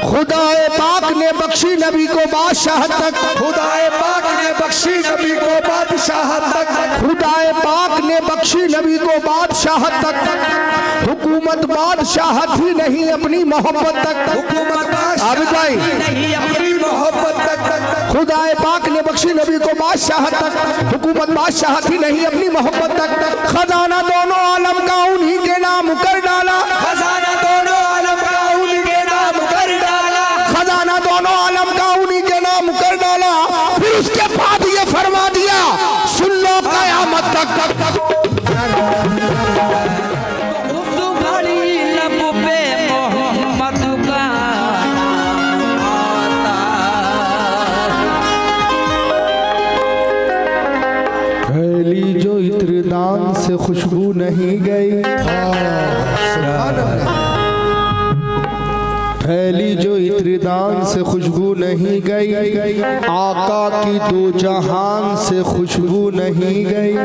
खुदाए पाक ने बख्शी नबी को बादशाह तक, खुदाए पाक ने बख्शी नबी को बादशाह तक, खुदाए पाक ने बख्शी नबी को बादशाह तक। हुकूमत बादशाह थी नहीं अपनी मोहब्बत तक, हुकूमत आबिद भाई नहीं अपनी मोहब्बत तक। खुदाए पाक ने बख्शी नबी को बादशाह तक, हुकूमत बादशाह थी नहीं अपनी मोहब्बत तक। खजाना दोनों आलम का उन्हीं के नाम कर डाला, खजाना दोनों आलम का उनके नाम कर डाला, खजाना दोनों आलम का उन्हीं के नाम कर डाला। फिर उसके बाद ये फरमा दिया सुन लो कयामत तक तक तक। फैली जो इत्रदान से खुशबू नहीं गई, फैली जो इत्रदान से खुशबू नहीं गई, आका की दो जहान से खुशबू नहीं गई,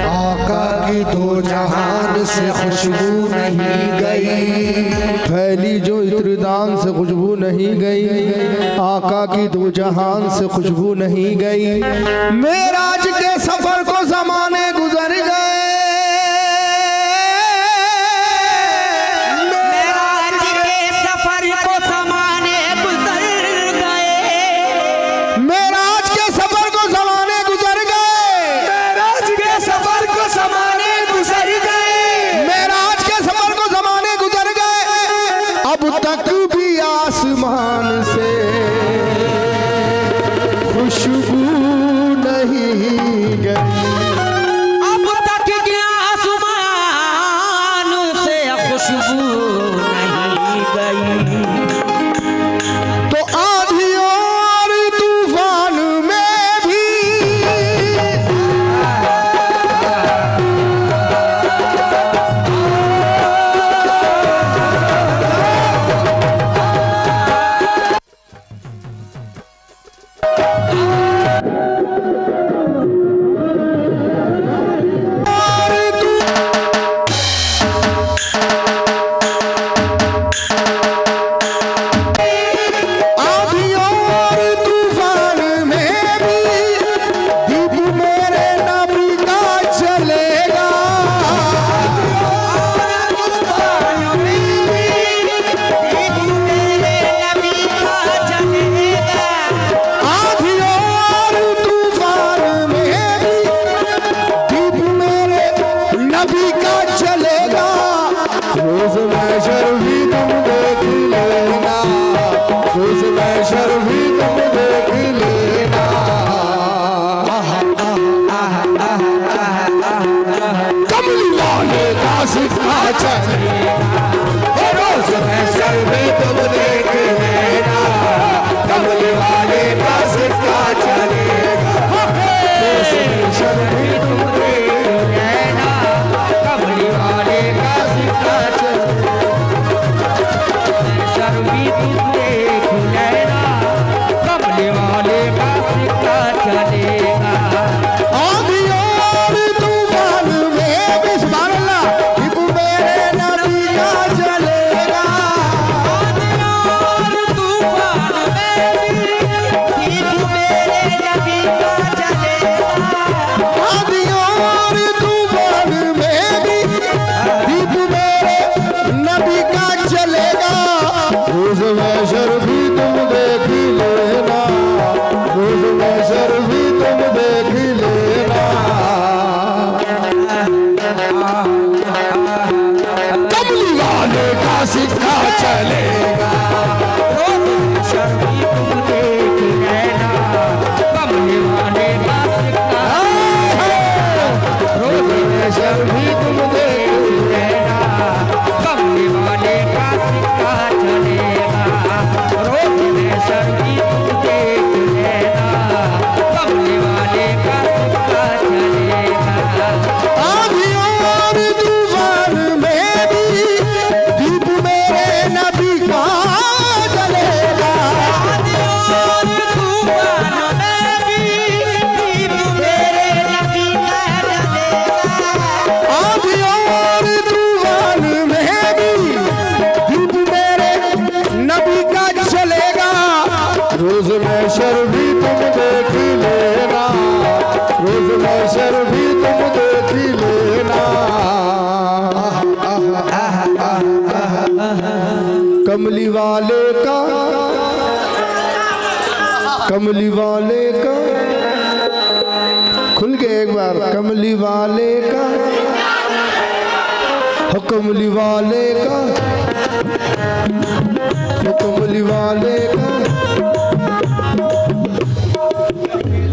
आका की दो जहान से खुशबू नहीं गई। फैली जो इत्रदान से खुशबू नहीं गई, आका की दो जहान से खुशबू नहीं गई। मेराज के सफर को जमाने गुजर गए, कमली वाले का, कमली वाले का, खुल के एक बार, कमली वाले का, हो कमली वाले का, हो कमली वाले का।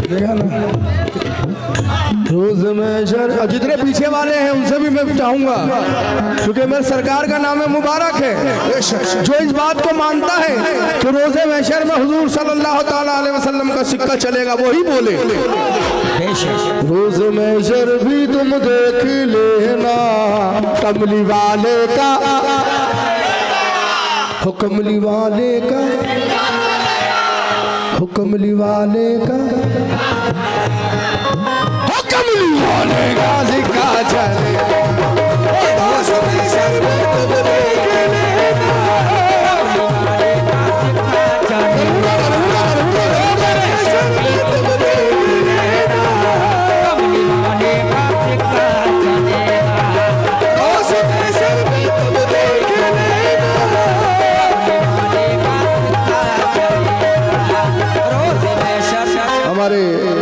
देखा ना, रोज महशर। और जितने पीछे वाले हैं उनसे भी मैं चाहूंगा, क्योंकि मेरे सरकार का नाम मुबारक है, जो इस बात को मानता है कि रोजे महशर में हुजूर सल्लल्लाहु ताला अलैहि वसल्लम का सिक्का चलेगा, वही बोले रोज महशर भी तुम देख लेना कमली वाले का, हो कमली वाले का, हो कमली वाले का, हो कमली वाले का सिक्का चलेगा।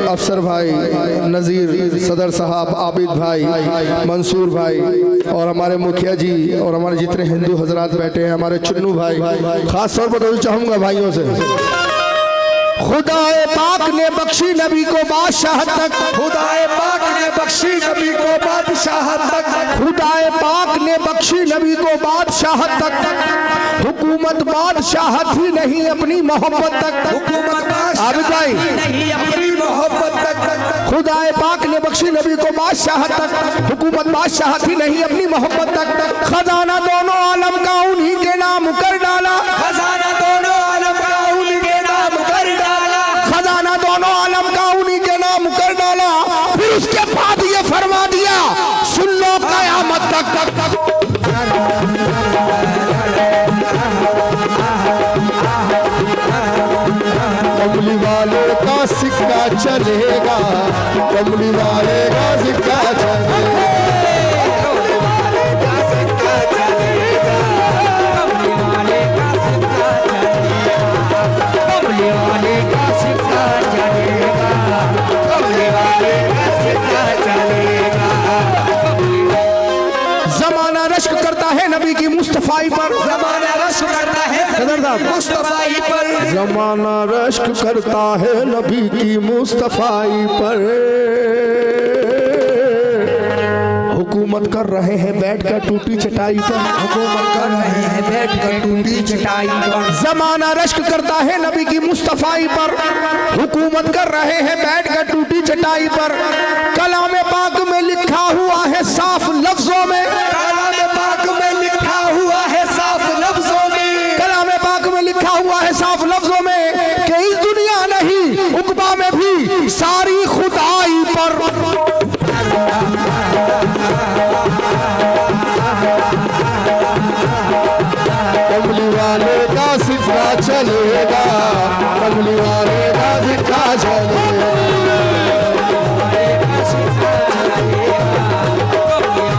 अफसर भाई, नज़ीर सदर साहब, आबिद भाई, मंसूर भाई और हमारे मुखिया जी और हमारे जितने हिंदू हजरात बैठे हैं, हमारे चुन्नू भाई, खास तौर पर तो चाहूँगा भाइयों से, खुदाए पाक ने बख्शी नबी को बादशाह तक, खुदाए पाक ने बख्शी नबी को बादशाह तक, खुदाए पाक ने बख्शी नबी को बादशाह तक, हुकूमत बादशाहत ही नहीं अपनी मोहब्बत तक, हुकूमत आबिद भाई नहीं अपनी मोहब्बत तक, खुदाए पाक ने बख्शी नबी को बादशाह तक, हुकूमत बादशाहत ही नहीं अपनी मोहब्बत तक, खजाना दोनों आलम का उन्हीं के नाम कर डाला, खजाना दोनों आलम का उनके नाम कर डाला, खजाना दोनों आलम का उन्हीं के नाम कर डाला। फिर उसके बाद ये फरमा दिया, सुन लो कयामत तक तक तक कमली वाले का सिक्का चलेगा, कमली वाले का सिक्का चलेगा, जमाना रश्क करता है नबी की मुस्तफाई पर, जमाना रश्क करता है मुस्तफाई पर, जमाना रश्क करता है नबी की मुस्तफाई पर, हुकूमत कर रहे हैं बैठकर टूटी चटाई पर, हुकूमत कर रहे हैं बैठकर टूटी चटाई पर, जमाना रश्क करता है नबी की मुस्तफाई पर, हुकूमत कर रहे हैं बैठकर टूटी चटाई पर, कलाम पाक में लिखा हुआ है साफ लफ्जों में, कलाम पाक में लिखा हुआ है साफ लफ्जों में, कलाम पाक में लिखा हुआ है साफ लफ्जों में कि इस दुनिया नहीं उकबा में भी सारी खुदाई पर, कमली वाले का सिक्का चलेगा, कमली वाले का सिक्का चलेगा।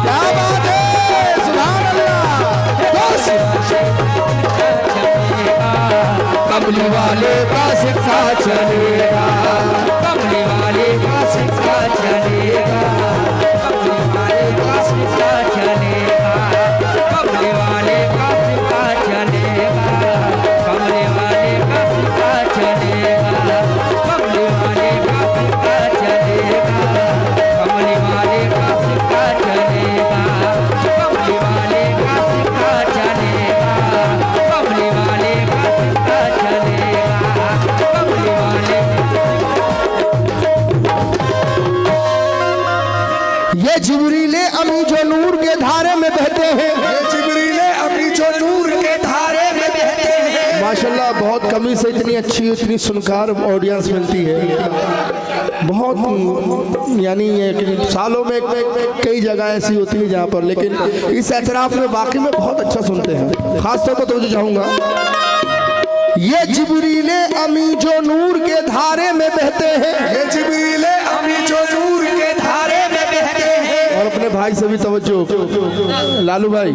क्या बात है, सुभान अल्लाह। कमली वाले का सिक्का चलेगा, कमली वाले का सिक्का चलेगा, कमली वाले का सिक्का चलेगा, कमली वाले का सिक्का चलेगा, कमली वाले का सिक्का चलेगा, कमली वाले का सिक्का चलेगा, कमली वाले का सिक्का चलेगा, कमली वाले का सिक्का चलेगा, कमली वाले का सिक्का चलेगा, कमली वाले ये जिब्रीले अमी जो नूर के धारे में बहते हैं, जिब्रीले अमी जो नूर के धारे में बहते हैं, माशाल्लाह बहुत कमी से इतनी अच्छी इतनी सुनकार ऑडियंस मिलती है, बहुत यानी ये सालों में कई जगह ऐसी होती है जहाँ पर, लेकिन इस एतराफ में वाकई में बहुत अच्छा सुनते हैं। खास तौर पर तो मुझे चाहूँगा, ये जिब्रीले अमी जो नूर के धारे में बहते हैं, ये जिब्रीले अमी जो नूर के धारे में बहते हैं, और अपने भाई से भी तवज्जो, लालू भाई,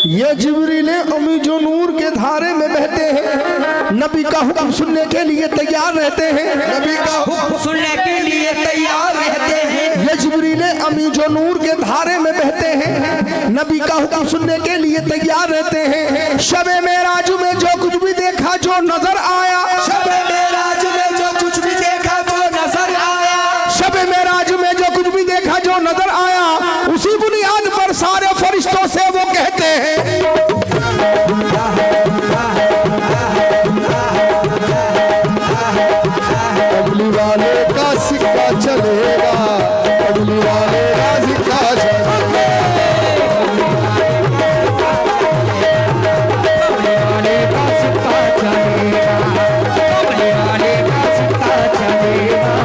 ये जिब्रील अमी जो नूर के धारे में बहते हैं, नबी का हुक्म सुनने के लिए तैयार रहते हैं, नबी का हुक्म सुनने के लिए तैयार रहते हैं। ये जिब्रील अमी जो नूर के धारे में बहते हैं, नबी का हुक्म सुनने के लिए तैयार रहते हैं। शबे मेराज में जो कुछ भी देखा जो नजर आया, शबे मेराज में जो कुछ भी देखा जो नजर आया, शबे मेराज में जो कुछ भी देखा जो नजर आया, उसी बुनियाद पर सारे फरिश्तों से वो कहते हैं, अगली वाले का सिक्का चलेगा, अगली वाले का सिक्का चलेगा, अगली वाले का सिक्का चलेगा, अगली वाले का सिक्का चलेगा,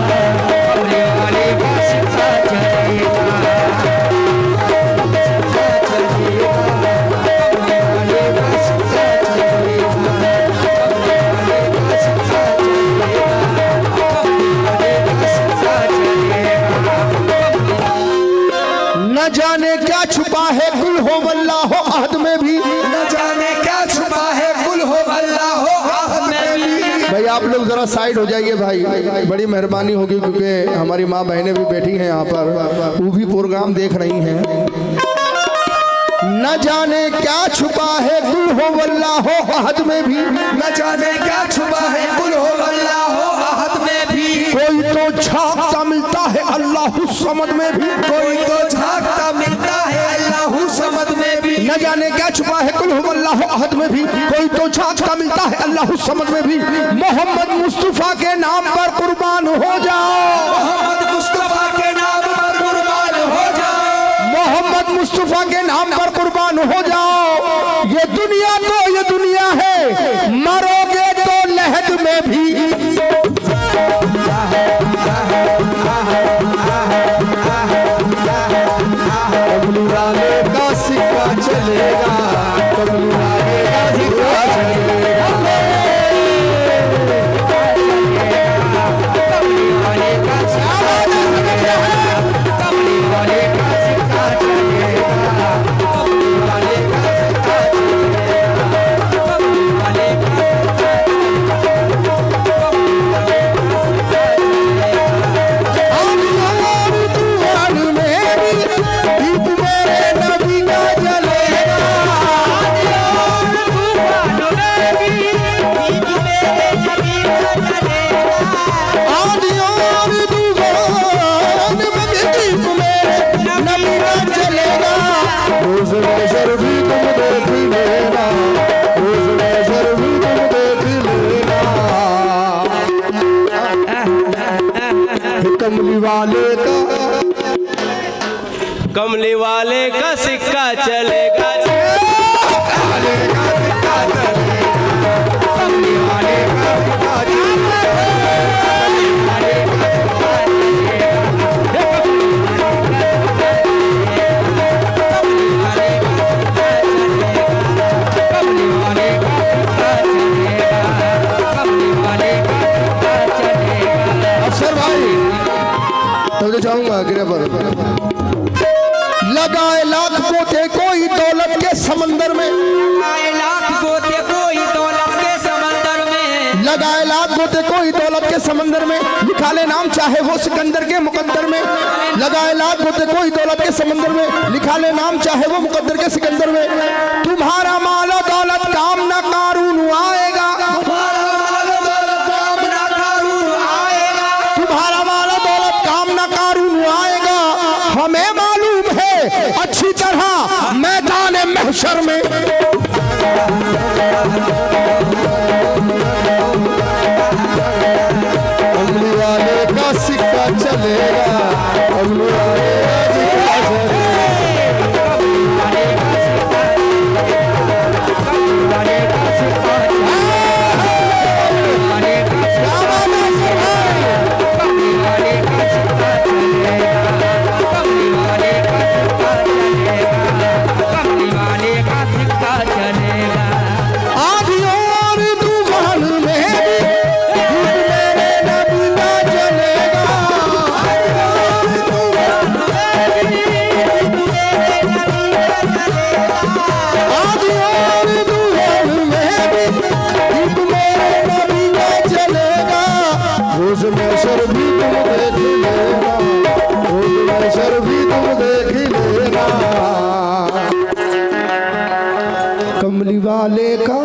अगली वाले का सिक्का चलेगा, न जाने क्या छुपा है कुल हो वल्लाह अहद में भी, न जाने क्या छुपा है कुल हो अल्लाह हो आहद में भी। भाई आप लोग जरा साइड हो जाइए भाई, बड़ी मेहरबानी होगी, क्योंकि हमारी माँ बहनें भी बैठी हैं यहाँ पर, वो भी प्रोग्राम देख रही हैं। न जाने क्या छुपा है कुल हो वल्लाह अहद में भी, न जाने क्या छुपा है कुल हो अल्लाह हो आहद में भी। कोई तो झांकता मिलता है अल्लाह समद में भी, कोई तो झांकता मिलता है अल्लाह समद में भी। न जाने क्या छुपा है कुल हो अल्लाह अहद में भी, कोई तो झांकता मिलता है अल्लाह समद में भी। मोहम्मद मुस्तफा के नाम पर कुर्बान हो जाओ, मोहम्मद मुस्तफा के नाम पर कुर्बान हो जाओ, मोहम्मद मुस्तफा के नाम पर कुर्बान हो जाओ। ये दुनिया है, मरोगे तो लहद में भी। कमली वाले का सिक्का चलेगा, कमली वाले का सिक्का चलेगा, कमली वाले का सिक्का चलेगा, कमली वाले का सिक्का चलेगा, कमली वाले का सिक्का चलेगा, कमली वाले का कमली वाले का, कमली वाले का सिक्का चलेगा, वाले का सिक्का चलेगा, कमली वाले का सिक्का अफसर भाई तब तो जाऊंगा गिरे पर। लगाए लाख पोते कोई दौलत के समंदर में, लगाए लाख गोते कोई दौलत के समंदर में, लगाए लाख गोते कोई दौलत के समंदर में, लिखा ले नाम चाहे वो सिकंदर के मुकद्दर में। लगाए लाख गोते कोई दौलत के समंदर में, लिखा ले नाम चाहे वो मुकद्दर के सिकंदर में। तुम्हारा माल और दौलत काम न कारून आएगा, तुम्हारा माल दौलत काम ना कारून आएगा, तुम्हारा माल और दौलत काम न कारून आएगा। हमें मालूम है अच्छी तरह मैदान महशर में। कमली वाले का सिक्का चलेगा, कमली वाले का सिक्का चलेगा, कमली वाले का सिक्का चलेगा, कमली वाले का सिक्का चलेगा, कमली वाले का सिक्का चलेगा, कमली वाले का सिक्का चलेगा, कमली वाले का सिक्का चलेगा। आधी और तूफान में भी मेरे नबी का चलेगा। आधी का,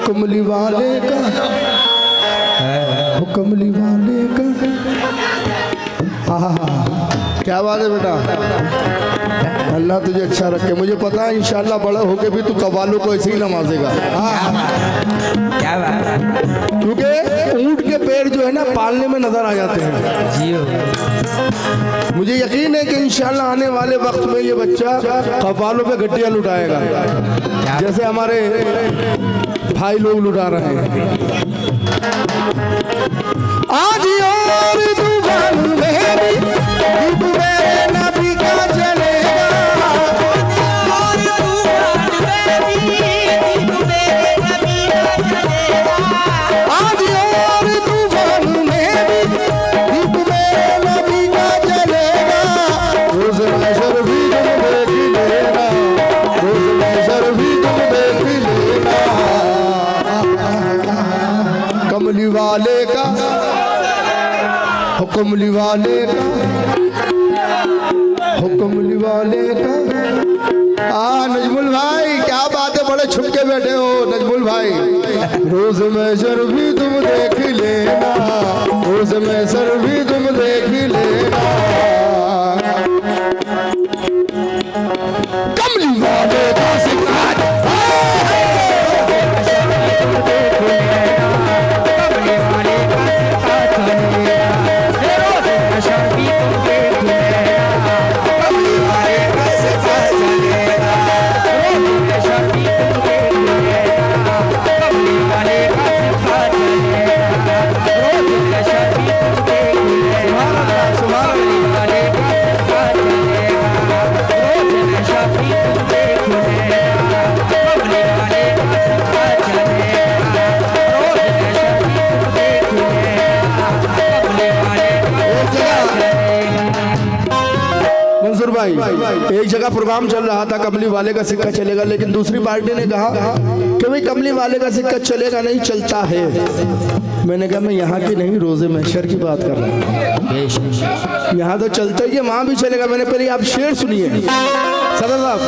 कमली वाले का, कमली वाले का। क्या बात है बेटा, अल्लाह तुझे अच्छा रखे। मुझे पता है इंशाल्लाह बड़ा होके भी तू कव्वालों को ऐसे ही नवाजेगा। क्या बात है? क्योंकि ऊंट के पैर जो है ना पालने में नजर आ जाते हैं। मुझे यकीन है कि इंशाल्लाह आने वाले वक्त में ये बच्चा कव्वालों पे गड्डियां लुटाएगा, जैसे हमारे भाई लोग लुटा रहे हैं। आज और तूफान में भी दीप मेरे नबी का जलेगा, और तूफान में भी दीप मेरे नबी का जलेगा। आज और तूफान में भी दीप मेरे नबी का जलेगा। रोज महशर भी तुम देख लेना, रोज महशर भी तुम देख लेना। कमली वाले का, कमली वाले का, कमली वाले का। नजमुल भाई क्या बात है, बड़े छुप के बैठे हो नजमुल भाई। रोज महशर भी तुम देख लेना, रोज महशर भी तुम देख लेना। कमली वाले का सिंगार, मंसूर भाई एक जगह प्रोग्राम चल रहा था कमली वाले का सिक्का चलेगा, लेकिन दूसरी पार्टी ने कहा कि भाई कमली वाले का सिक्का चलेगा नहीं, चलता है। मैंने कहा मैं यहाँ की नहीं, रोजे महशर की बात कर रहा हूँ। यहाँ तो चलता ही है, वहां भी चलेगा। मैंने पहले आप शेर सुनिए सदर साहब।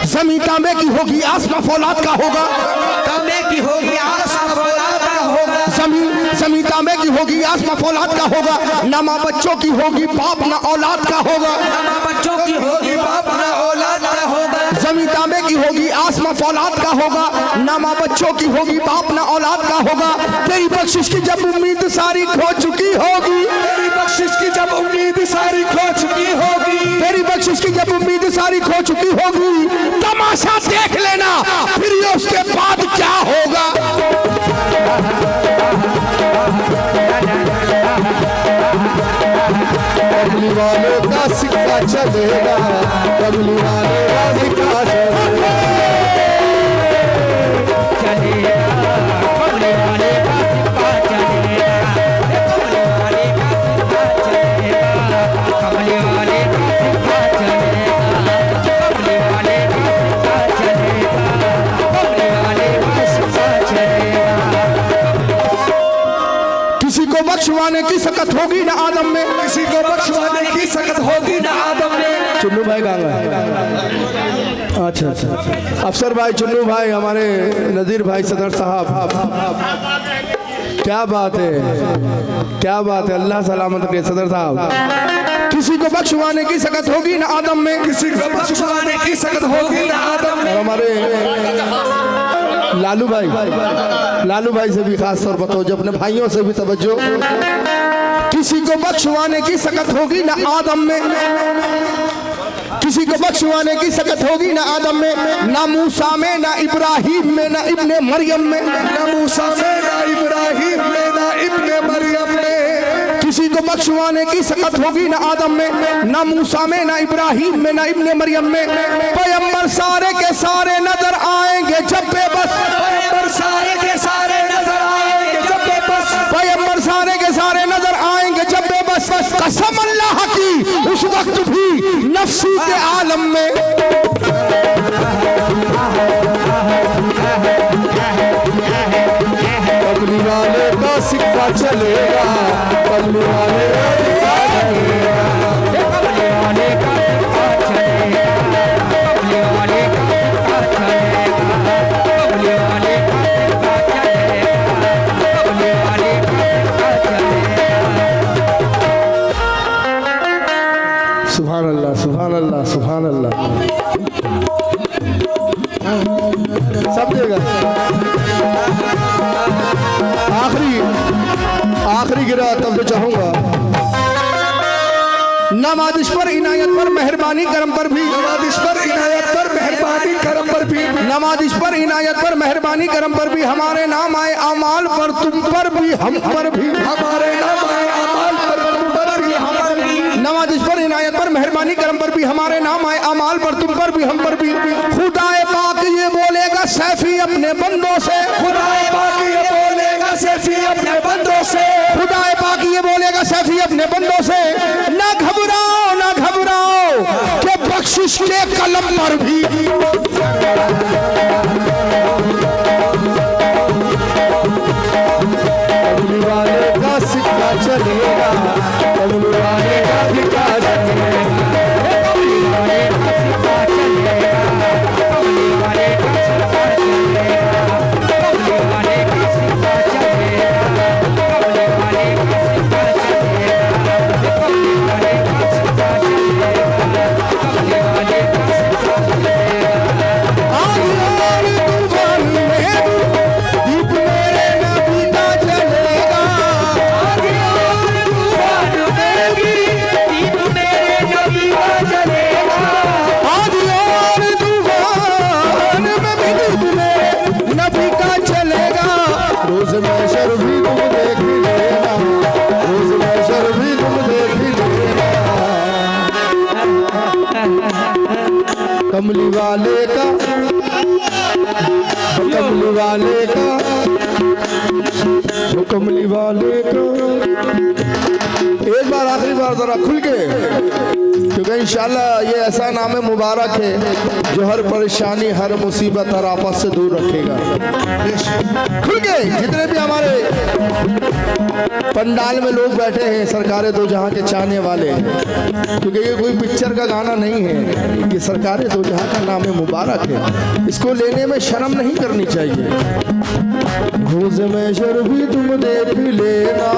जमीन तांबे की होगी, आसमां फौलाद का होगा, तांबे की होगी आसमां फौलाद का होगा। जमीन तांबे की होगी, आसमां फौलाद का होगा। ना माँ बच्चों की होगी, बाप ना औलाद का होगा। ना बच्चों की होगी, बाप ना औलाद का होगा। जमीन तांबे की होगी, आसमां फौलाद का होगा। ना माँ बच्चों की होगी, बाप ना औलाद का होगा। तेरी बख्शिश की जब उम्मीद सारी खो चुकी होगी, तेरी बख्शिश की जब उम्मीद सारी खो चुकी होगी, तेरी बख्शिश की जब उम्मीद सारी खो चुकी होगी, तमाशा देख लेना फिर ये उसके बाद क्या होगा। कमली वाले का सिक्का चलेगा, कमली वाले का सिक्का चलेगा। कमली वाले का सिक्का चलेगा, कमली वाले का सिक्का चलेगा, कमली वाले का सिक्का चलेगा, कमली वाले का सिक्का चलेगा, कमली वाले का सिक्का चलेगा। किसी को बख्शवाने की सकत होगी ना आदम में, किसी को बख्शवाने की सकत होगी ना आदम में। चुन्नू भाई कहाँ गए? अच्छा अच्छा, अफसर भाई, चुन्नू भाई, हमारे नजीर भाई, सदर साहब, क्या बात है, क्या बात है। अल्लाह सलामत रखे सदर साहब। किसी को बख्शवाने की सकत होगी ना आदम में, किसी को बख्शवाने की सकत होगी ना आदम में। और हमारे लालू भाई, लालू भाई से भी खास तौर पर तवज्जो, अपने भाइयों से भी तवज्जो। किसी को बख्शवाने की सकत होगी ना आदम में, किसी को बख्शवाने की सकत होगी ना आदम में। ना मूसा में, ना इब्राहिम में, ना इब्ने मरियम में, ना मूसा में, ना इब्राहिम में, ना इब्ने मरियम में। किसी को बख्शवाने की सकत होगी ना आदम में, ना मूसा में, ना इब्राहिम में, ना इब्ने मरियम में। पैगंबर सारे के सारे नजर आएंगे जब बेबस, पैगंबर सारे के सारे नजर आएंगे जब बेबस, पैगंबर सारे के सारे नजर आएंगे जब बेबस। कसम अल्लाह की उस वक्त भी नफ्सी के आलम में। कमली वाले का सिक्का चलेगा, कमली वाले का सिक्का चलेगा। कमली वाले का सिक्का चलेगा, कमली वाले का सिक्का चलेगा। सब देगा। आखिरी गिरा तब तो चाहूंगा। नवाजिश पर इनायत पर मेहरबानी करम पर भी, नवाजिश पर इनायत पर मेहरबानी करम पर भी, नवाजिश पर इनायत पर मेहरबानी करम पर भी हमारे नाम आए अमाल पर तुम पर भी हम पर भी, हमारे नाम आए अमाल पर तुम पर भी हम पर भी। नवाजिश पर इनायत पर मेहरबानी करम पर भी हमारे नाम आए अमाल पर तुम पर भी हम पर भी। खुदाए पाक ये बोलेगा सैफी अपने बंदों से, खुदाए पाक ये बोलेगा सैफी अपने बंदों से, खुदाए पाक ये बोलेगा सैफी अपने बंदों से। ना घबराओ ना घबराओ कि बख्शिश के कलम पर भी, कमली वाले का सिक्का चलेगा, कमली वाले का सिक्का चलेगा, कमली वाले का सिक्का चलेगा, कमली वाले का सिक्का चलेगा, कमली वाले का सिक्का चलेगा, कमली वाले का सिक्का चलेगा, कमली वाले का सिक्का चलेगा, कमली वाले का सिक्का चलेगा। तूफान में दीप मेरे नबी का जलेगा, तूफान में भी दीप मेरे नबी का जलेगा, आधी और तूफान में भी दीप मेरे नबी का चलेगा। रोज महशर भी तुम देख ही लेना, रोज महशर भी तुम देख ही लेना। कमली वाले का, कमली वाले का, कमली वाले का। एक बार आखिरी बार जरा खुल के, क्योंकि इंशाल्लाह ये ऐसा नाम है मुबारक है जो हर परेशानी हर मुसीबत हर आफत से दूर रखेगा। खुल के जितने भी हमारे पंडाल में लोग बैठे हैं सरकारे दो जहां के चाहने वाले, क्योंकि ये कोई पिक्चर का गाना नहीं है, ये सरकारे दो जहां का नाम है मुबारक है। इसको लेने में शर्म नहीं करनी चाहिए। रोज़ महशर भी तुम देख लेना,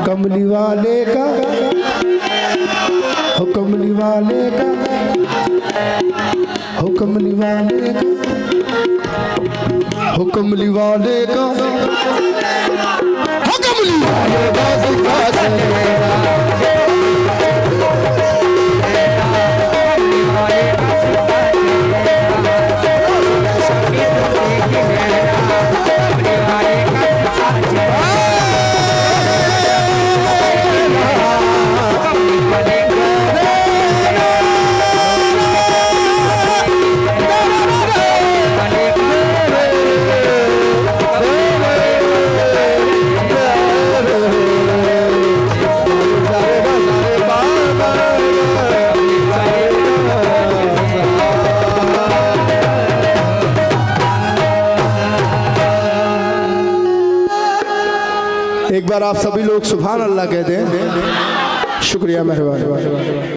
कमली वाले का, हो कमली वाले का, हो कमली वाले का, हो कमली वाले का, हो कमली वाले का सिक्का चलेगा। एक बार आप सभी लोग सुभान अल्लाह कह दें। शुक्रिया, मेहरबानी।